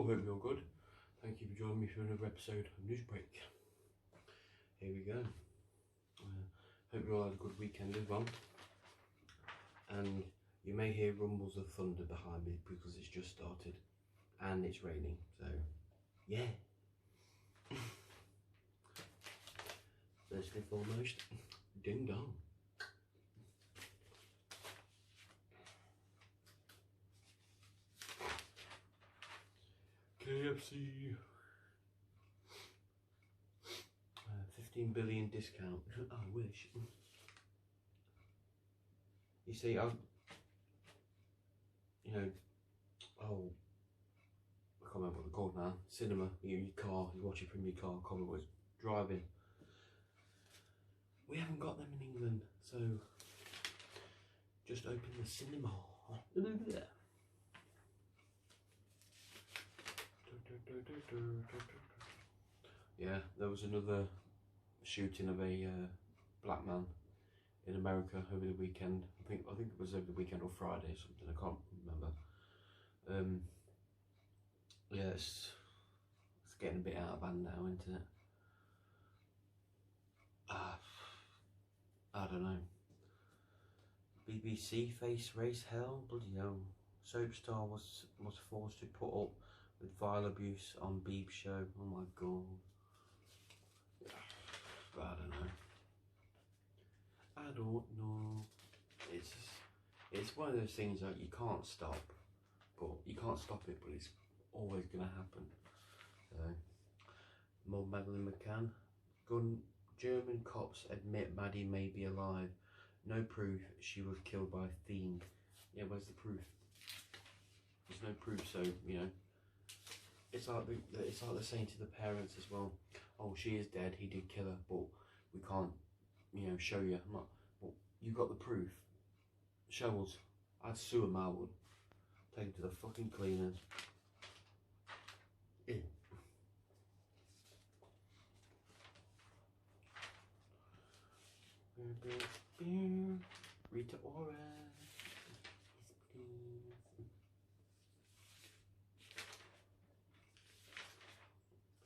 hope you're good. Thank you for joining me for another episode of Newsbreak. Here we go. Hope you all had a good weekend as well. And you may hear rumbles of thunder behind me because it's just started and it's raining, so yeah. First and foremost, ding dong. KFC 15 billion discount. I wish. You see, I can't remember what they're called now. Cinema, your car, you watch it from your car. I can't remember what it's driving. We haven't got them in England, so just open the cinema. Yeah, there was another shooting of a black man in America over the weekend. I think it was over the weekend or Friday or something. I can't remember. Yeah, it's getting a bit out of hand now, isn't it? I don't know. BBC face race hell, bloody hell. Soap star was forced to put up with vile abuse on Beeb show. Oh my god. I don't know. It's one of those things that you can't stop, but it's always gonna happen. More Madeleine McCann. German cops admit Maddie may be alive. No proof she was killed by a fiend. Yeah, where's the proof? There's no proof, so you know. It's like they're saying to the parents as well. Oh, she is dead. He did kill her, but we can't, show you. I'm like, well, you got the proof. Show us. I'd sue him. I would take him to the fucking cleaners. Ew. Rita Ora.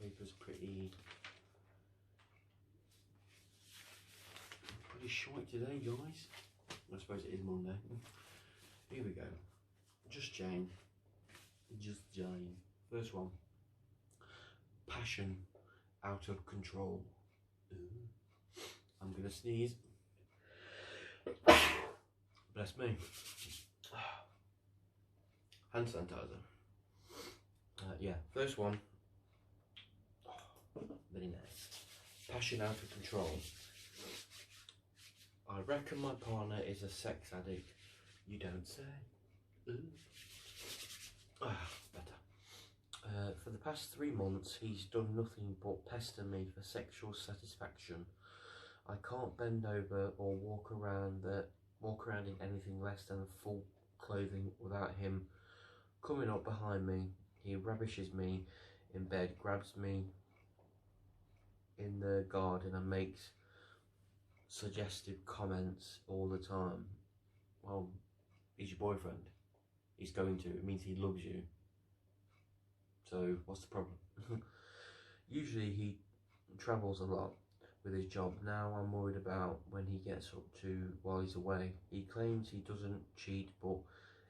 Paper's pretty short today, guys. I suppose it is Monday. Here we go. Just Jane. First one. Passion out of control. Ooh. I'm gonna sneeze. Bless me. Hand sanitizer. Yeah, first one. Very nice. Passion out of control. I reckon my partner is a sex addict. You don't say. Ooh. Better. For the past 3 months, he's done nothing but pester me for sexual satisfaction. I can't bend over or walk around in anything less than full clothing without him coming up behind me. He ravishes me in bed, grabs me in the garden and makes suggestive comments all the time. Well, he's your boyfriend. He's going to. It means he loves you. So what's the problem? Usually he travels a lot with his job. Now I'm worried about when he gets up to while he's away. He claims he doesn't cheat, but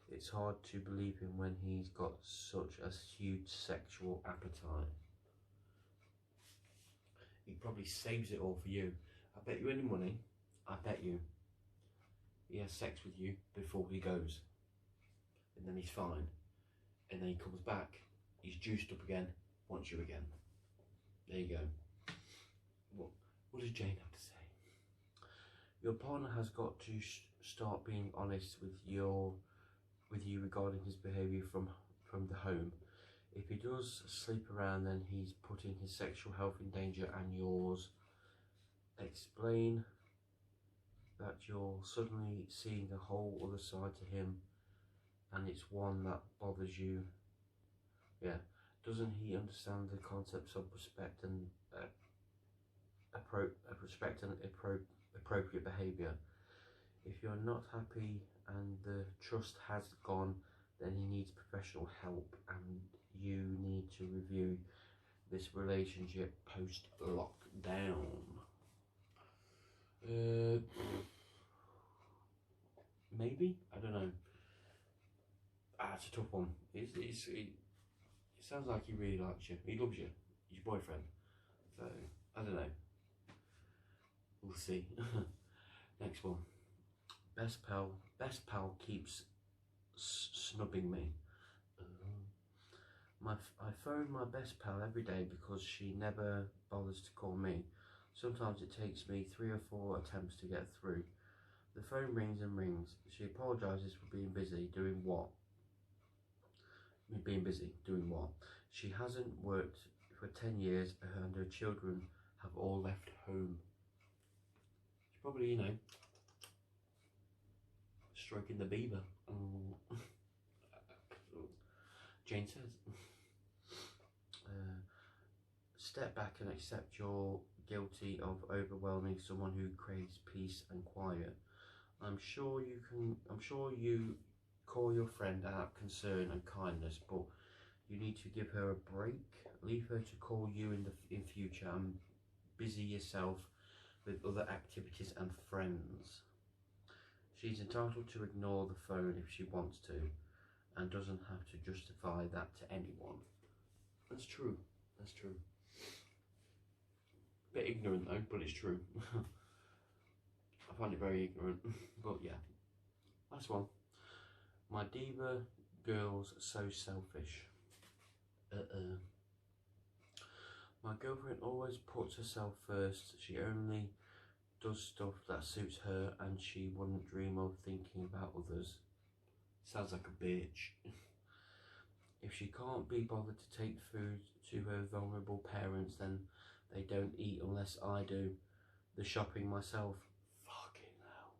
it's hard to believe him when he's got such a huge sexual appetite. He probably saves it all for you. I bet you any money, I bet you he has sex with you before he goes. And then he's fine. And then he comes back, he's juiced up again, wants you again. There you go. What does Jane have to say? Your partner has got to start being honest with you regarding his behaviour from the home. If he does sleep around, then he's putting his sexual health in danger and yours. Explain that you're suddenly seeing a whole other side to him and it's one that bothers you. Yeah. Doesn't he understand the concepts of respect and appropriate behaviour? If you're not happy and the trust has gone, then he needs professional help and you need to review this relationship post-lockdown. Maybe? I don't know. It's a tough one. It sounds like he really likes you. He loves you. He's your boyfriend. So, I don't know. We'll see. Next one. Best pal keeps snubbing me. I phone my best pal every day because she never bothers to call me. Sometimes it takes me 3 or 4 attempts to get through. The phone rings and rings. She apologises for being busy. Doing what? She hasn't worked for 10 years and her children have all left home. She's probably, stroking the beaver. Jane says. Step back and accept you're guilty of overwhelming someone who craves peace and quiet. I'm sure you call your friend out of concern and kindness, but you need to give her a break. Leave her to call you in future and busy yourself with other activities and friends. She's entitled to ignore the phone if she wants to, and doesn't have to justify that to anyone. That's true. Bit ignorant though, but it's true. I find it very ignorant, but yeah. Last one. My diva girl's so selfish. My girlfriend always puts herself first. She only does stuff that suits her and she wouldn't dream of thinking about others. Sounds like a bitch. If she can't be bothered to take food to her vulnerable parents, then they don't eat unless I do the shopping myself. Fucking hell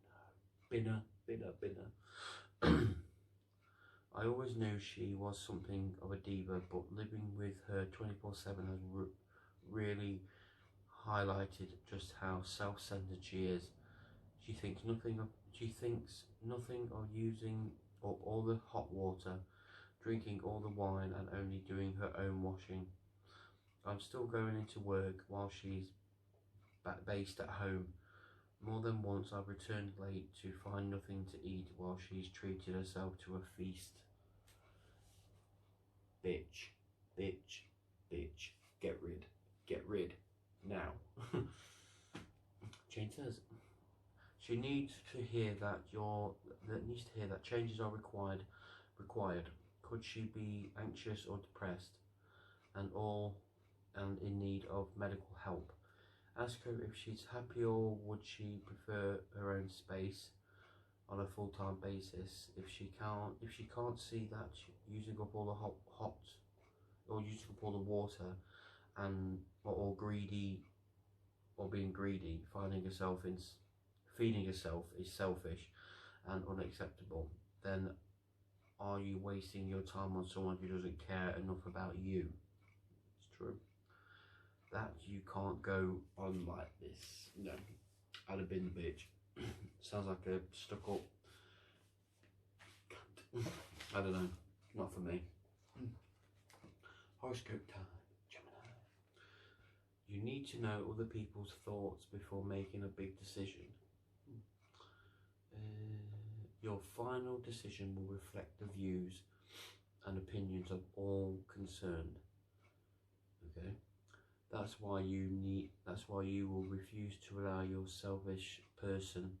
no. Binner. I always knew she was something of a diva, but living with her 24/7 has really highlighted just how self-centered she is. She thinks nothing of using up all the hot water, drinking all the wine, and only doing her own washing. I'm still going into work while she's based at home. More than once I've returned late to find nothing to eat while she's treated herself to a feast. Bitch. Get rid. Now. Jane says. She needs to hear that changes are required. Could she be anxious or depressed and in need of medical help? Ask her if she's happy or would she prefer her own space on a full-time basis. If she can't see that using up all the using up all the water or being greedy, feeding herself is selfish and unacceptable, then are you wasting your time on someone who doesn't care enough about you? It's true. That you can't go on like this. No, I'd have been the bitch. Sounds like a stuck up cunt. I don't know, not for me. Horoscope time, Gemini. You need to know other people's thoughts before making a big decision. Your final decision will reflect the views and opinions of all concerned. Okay? That's why you will refuse to allow your selfish person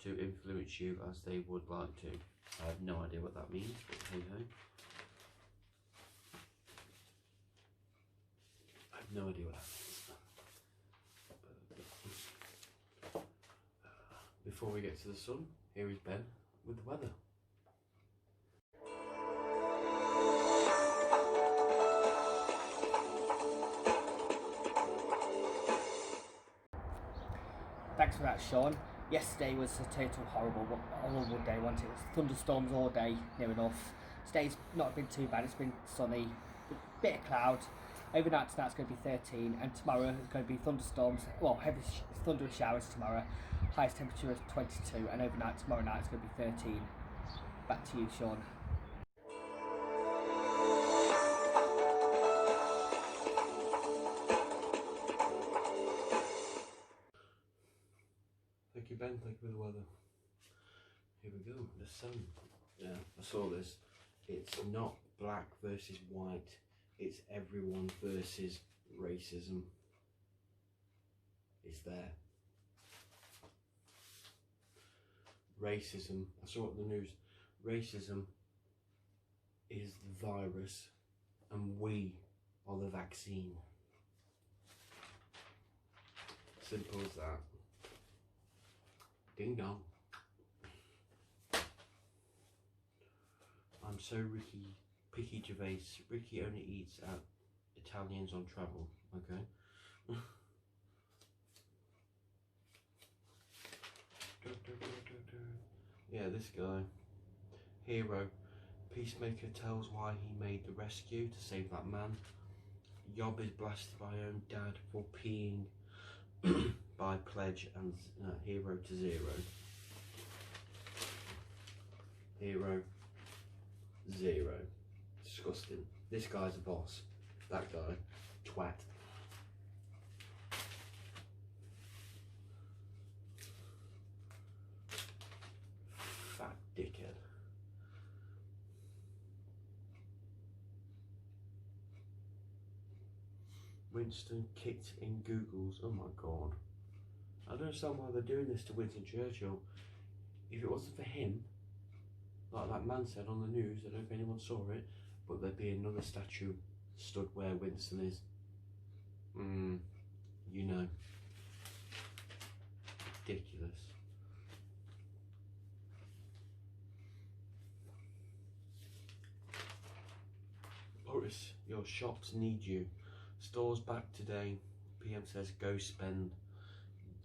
to influence you as they would like to. I have no idea what that means, but hey ho. I have no idea what that means. Before we get to the sun, here is Ben with the weather. Thanks for that, Sean. Yesterday was a total horrible day, wasn't it? It was thunderstorms all day, near enough. Today's not been too bad, it's been sunny, bit of cloud. Overnight tonight it's going to be 13, and tomorrow it's going to be thunderstorms, well, heavy thunder and showers tomorrow. Highest temperature is 22, and overnight tomorrow night it's going to be 13. Back to you, Sean. thank you for the weather. Here we go, the sun. Yeah, I saw this. It's not black versus white, it's everyone versus racism. It's there. Racism, I saw it in the news. Racism is the virus and we are the vaccine. Simple as that. Ding dong. I'm so Ricky Gervais. Ricky only eats at Italians on travel, okay? Yeah, this guy. Hero. Peacemaker tells why he made the rescue to save that man. Yob is blasted by her own dad for peeing by pledge and hero to 0. Hero 0. Disgusting. This guy's a boss. That guy, twat. Fat dickhead. Winston kicked in Google's. Oh my god. I don't understand why they're doing this to Winston Churchill. If it wasn't for him, like that man said on the news, I don't know if anyone saw it, but there'd be another statue stood where Winston is. You know. Ridiculous. Boris, your shops need you. Stores back today. PM says go spend.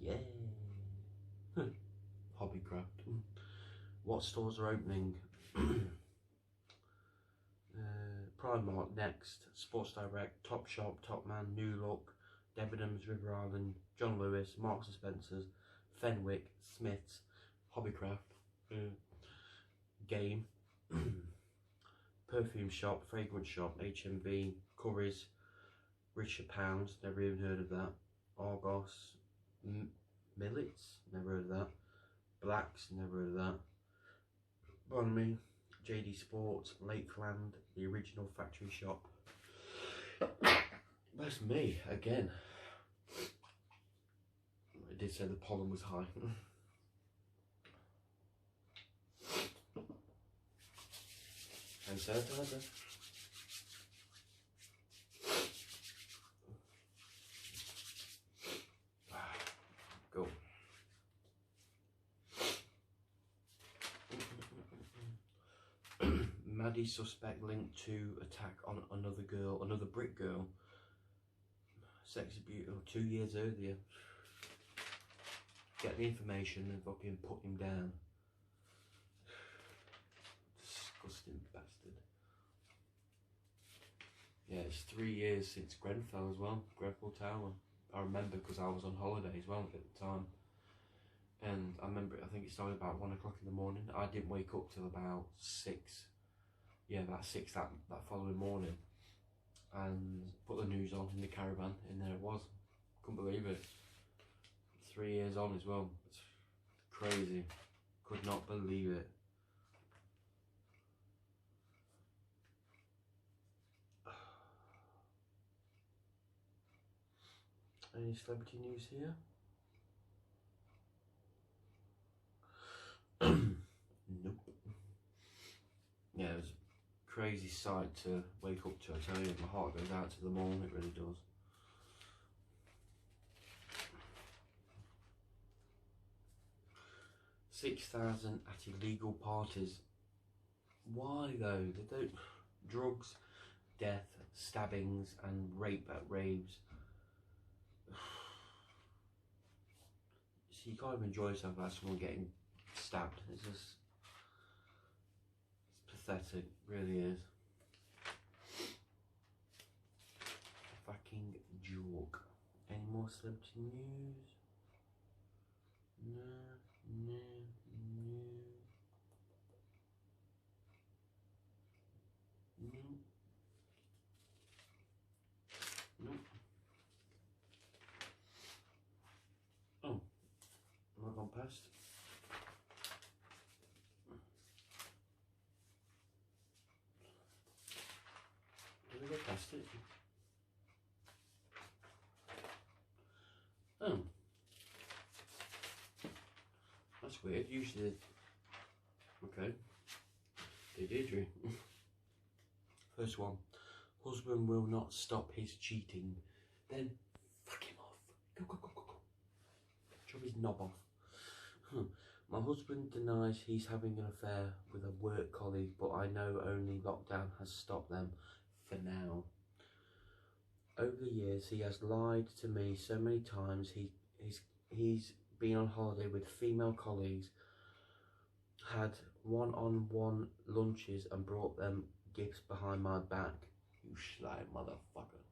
Yeah. Hobbycraft. What stores are opening? Primark next. Sports Direct, Topshop, Topman, New Look, Debenhams, River Island, John Lewis, Marks and Spencers, Fenwick, Smiths, Hobbycraft, Game, Perfume Shop, Fragrance Shop, HMV, Curry's, Richard Pounds, never even heard of that. Argos, Millets, never heard of that. Blacks, never heard of that. Bonamy, JD Sports, Lakeland, the original factory shop. That's me again. I did say the pollen was high. And sanitizer. Go. Maddie suspect linked to attack on another girl, another Brit girl. Sex abuse 2 years earlier. Get the information and fucking put him down. Disgusting bastard. Yeah, it's 3 years since Grenfell as well. Grenfell Tower. I remember because I was on holiday as well at the time. And I remember, I think it started about 1 o'clock in the morning. I didn't wake up till about 6. Yeah, about 6 that following morning. And put the news on in the caravan, and there it was. Couldn't believe it. 3 years on as well. It's crazy. Could not believe it. Any celebrity news here? Nope. Yeah, it was a crazy sight to wake up to, I tell you. My heart goes out to them all, it really does. $6,000 at illegal parties. Why though? They don't. Drugs, death, stabbings, and rape at raves. So you can't even enjoy yourself without someone getting stabbed. It's just, it's pathetic, really is. Fucking joke. Any more celebrity news? No. Oh, am I gone past? weird. Usually, okay. Dear Deirdre. First one. Husband will not stop his cheating. Then fuck him off. Go, go, go, go, go. Chop his knob off. My husband denies he's having an affair with a work colleague, but I know only lockdown has stopped them for now. Over the years, he has lied to me so many times. He's been on holiday with female colleagues, had one-on-one lunches and brought them gifts behind my back. You sly motherfucker.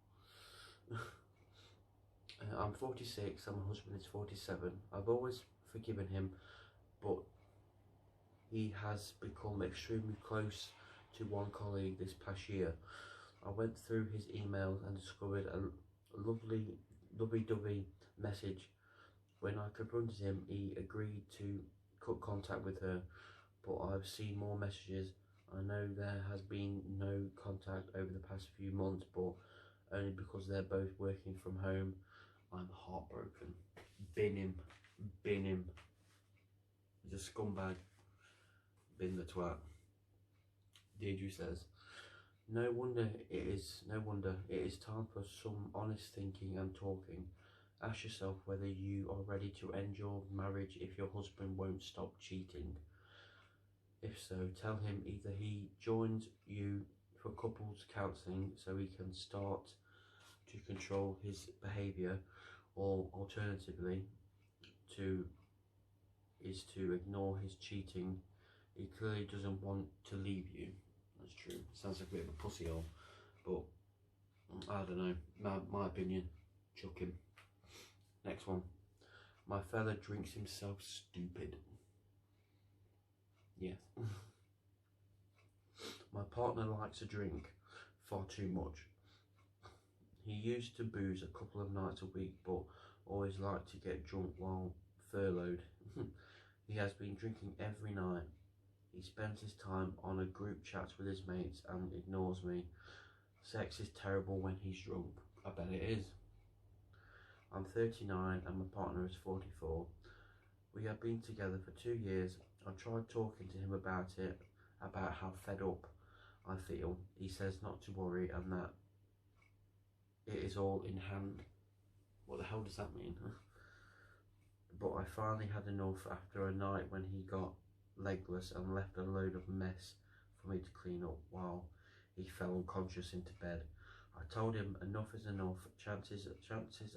I'm 46 and my husband is 47. I've always forgiven him, but he has become extremely close to one colleague this past year. I went through his emails and discovered a lovely-dovey message. When I confronted him, he agreed to cut contact with her, but I've seen more messages. I know there has been no contact over the past few months, but only because they're both working from home. I'm heartbroken. Bin him. He's a scumbag. Bin the twat. Deirdre says, no wonder it is time for some honest thinking and talking. Ask yourself whether you are ready to end your marriage if your husband won't stop cheating. If so, tell him either he joins you for couples counselling so he can start to control his behaviour, or alternatively to ignore his cheating. He clearly doesn't want to leave you. That's true. Sounds like a bit of a pussy hole, but I don't know. My opinion, chuck him. Next one. My fella drinks himself stupid. Yes. My partner likes to drink far too much. He used to booze a couple of nights a week, but always liked to get drunk while furloughed. He has been drinking every night. He spends his time on a group chat with his mates and ignores me. Sex is terrible when he's drunk. I bet it is. I'm 39 and my partner is 44. We have been together for 2 years. I tried talking to him about it, about how fed up I feel. He says not to worry and that it is all in hand. What the hell does that mean? But I finally had enough after a night when he got legless and left a load of mess for me to clean up while he fell unconscious into bed. I told him enough is enough. Chances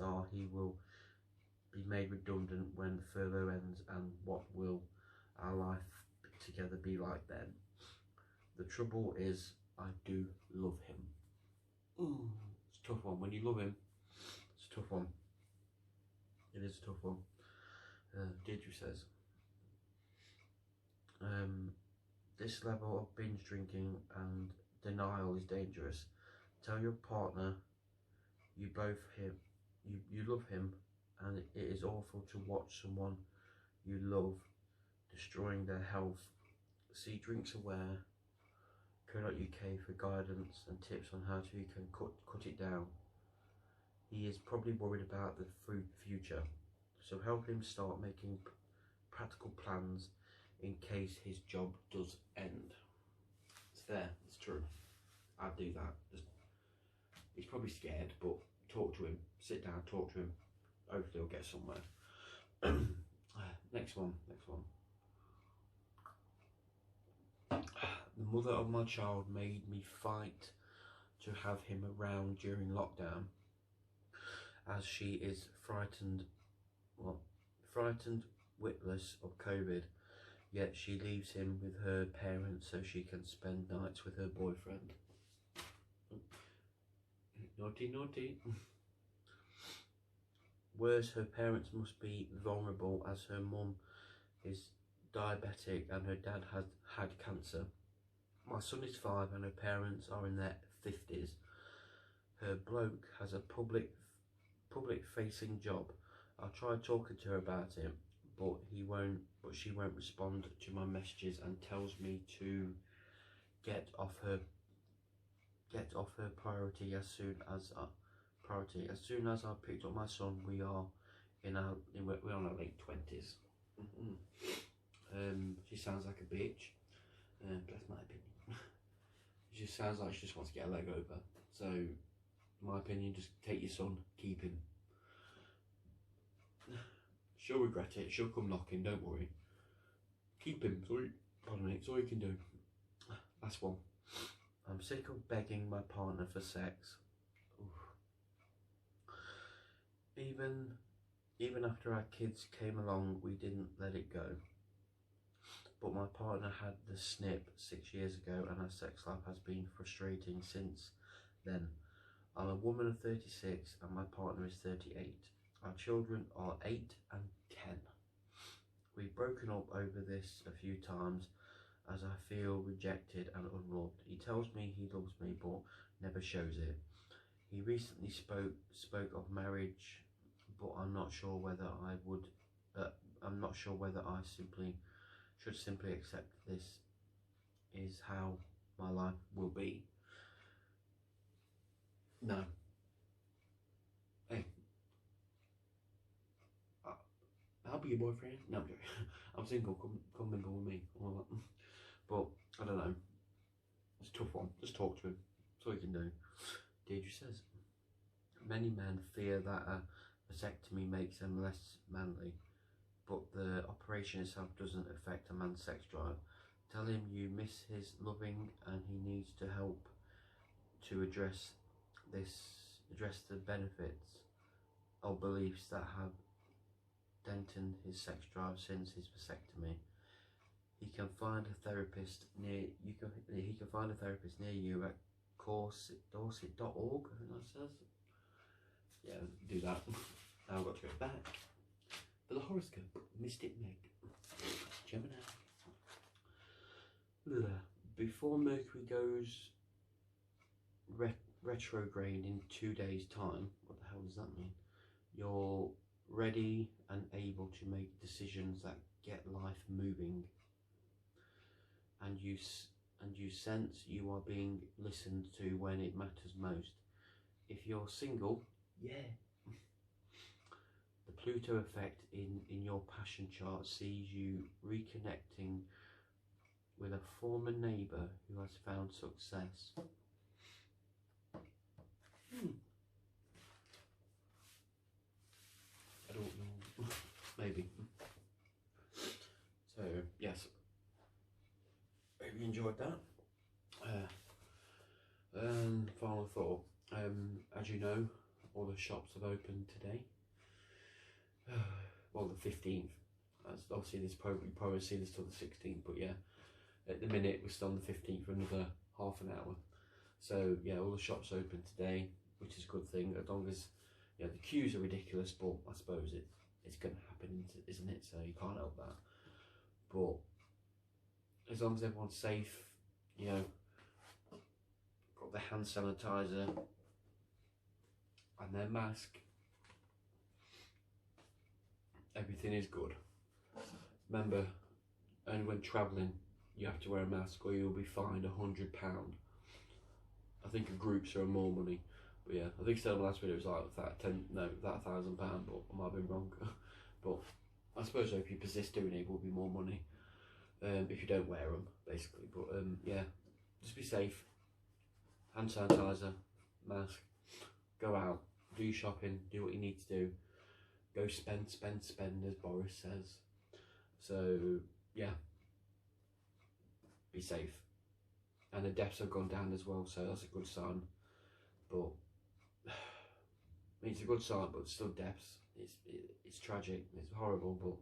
are he will be made redundant when the furlough ends, and what will our life together be like then? The trouble is I do love him. Ooh, it's a tough one. When you love him, it's a tough one. It is a tough one. Deirdre says, this level of binge drinking and denial is dangerous. Tell your partner you love him, and it is awful to watch someone you love destroying their health. See Drinks Aware, co.uk for guidance and tips on how you can cut it down. He is probably worried about the future, so help him start making practical plans in case his job does end. It's fair, it's true. I'd do that. He's probably scared, but talk to him. Sit down, talk to him. Hopefully he'll get somewhere. Next one. The mother of my child made me fight to have him around during lockdown, as she is frightened witless of COVID, yet she leaves him with her parents so she can spend nights with her boyfriend. Naughty. Worse, her parents must be vulnerable as her mum is diabetic and her dad has had cancer. My son is 5 and her parents are in their 50s. Her bloke has a public facing job. I tried talking to her about it, but she won't respond to my messages and tells me to get off her priority as soon as I picked up my son. We're on our late 20s. just sounds like a bitch. That's my opinion. It just sounds like she just wants to get a leg over. So, in my opinion, just take your son, keep him. She'll regret it. She'll come knocking. Don't worry. Keep him. Sorry, pardon me. It's all you can do. Last one. I'm sick of begging my partner for sex. Oof. Even after our kids came along, we didn't let it go. But my partner had the snip 6 years ago, and our sex life has been frustrating since then. I'm a woman of 36 and my partner is 38. Our children are 8 and 10. We've broken up over this a few times as I feel rejected and unloved. He tells me he loves me but never shows it. He recently spoke of marriage, but I'm not sure whether I would. I'm not sure whether I should simply accept this is how my life will be. No. Hey, I'll be your boyfriend. No, I'm joking. I'm single. Come mingle with me. All that. But I don't know. It's a tough one. Just talk to him. That's all you can do. Deirdre says, many men fear that a vasectomy makes them less manly, but the operation itself doesn't affect a man's sex drive. Tell him you miss his loving and he needs to help to address the benefits of beliefs that have dented his sex drive since his vasectomy. He can find a therapist near you at dorset.org, I think that says. Yeah, do that. Now I've got to go back for the horoscope. Mystic Meg, Gemini. Before Mercury goes retrograde in 2 days' time, what the hell does that mean? You're ready and able to make decisions that get life moving, and you sense you are being listened to when it matters most. If you're single, yeah. The Pluto effect in your passion chart sees you reconnecting with a former neighbour who has found success. I don't know. Maybe. So, yes. Hope you enjoyed that. Final thought. As you know, all the shops have opened today. Well, the 15th. Obviously, you probably see this till the 16th, but yeah, at the minute we're still on the 15th for another half an hour. So yeah, all the shops open today, which is a good thing. As long as the queues are ridiculous, but I suppose it's going to happen, isn't it? So you can't help that. But as long as everyone's safe, got their hand sanitizer and their mask, everything is good. Remember, only when travelling you have to wear a mask or you'll be fined £100. I think groups are more money, but yeah, I think I said in the last video it was like £1,000, but I might have been wrong. But I suppose if you persist doing it, it will be more money if you don't wear them, basically. But yeah, just be safe. Hand sanitizer, mask, go out, do your shopping, do what you need to do. Go spend, as Boris says. So yeah, be safe. And the deaths have gone down as well, so that's a good sign. But it's a good sign, but still deaths. It's tragic. It's horrible,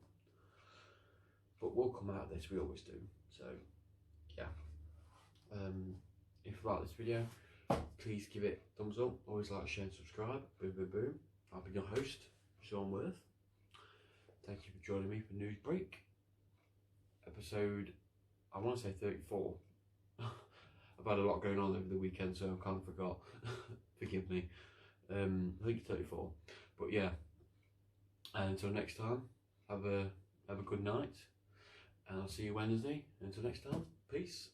but we'll come out of this. We always do. So yeah. If you like this video, please give it a thumbs up. Always like, share, and subscribe. Boom, boom, boom. I've been your host, Sean Worth. Thank you for joining me for News Break. Episode, I want to say 34. I've had a lot going on over the weekend, so I kind of forgot. Forgive me. I think it's 34. But yeah. And until next time, have a good night. And I'll see you Wednesday. Until next time, peace.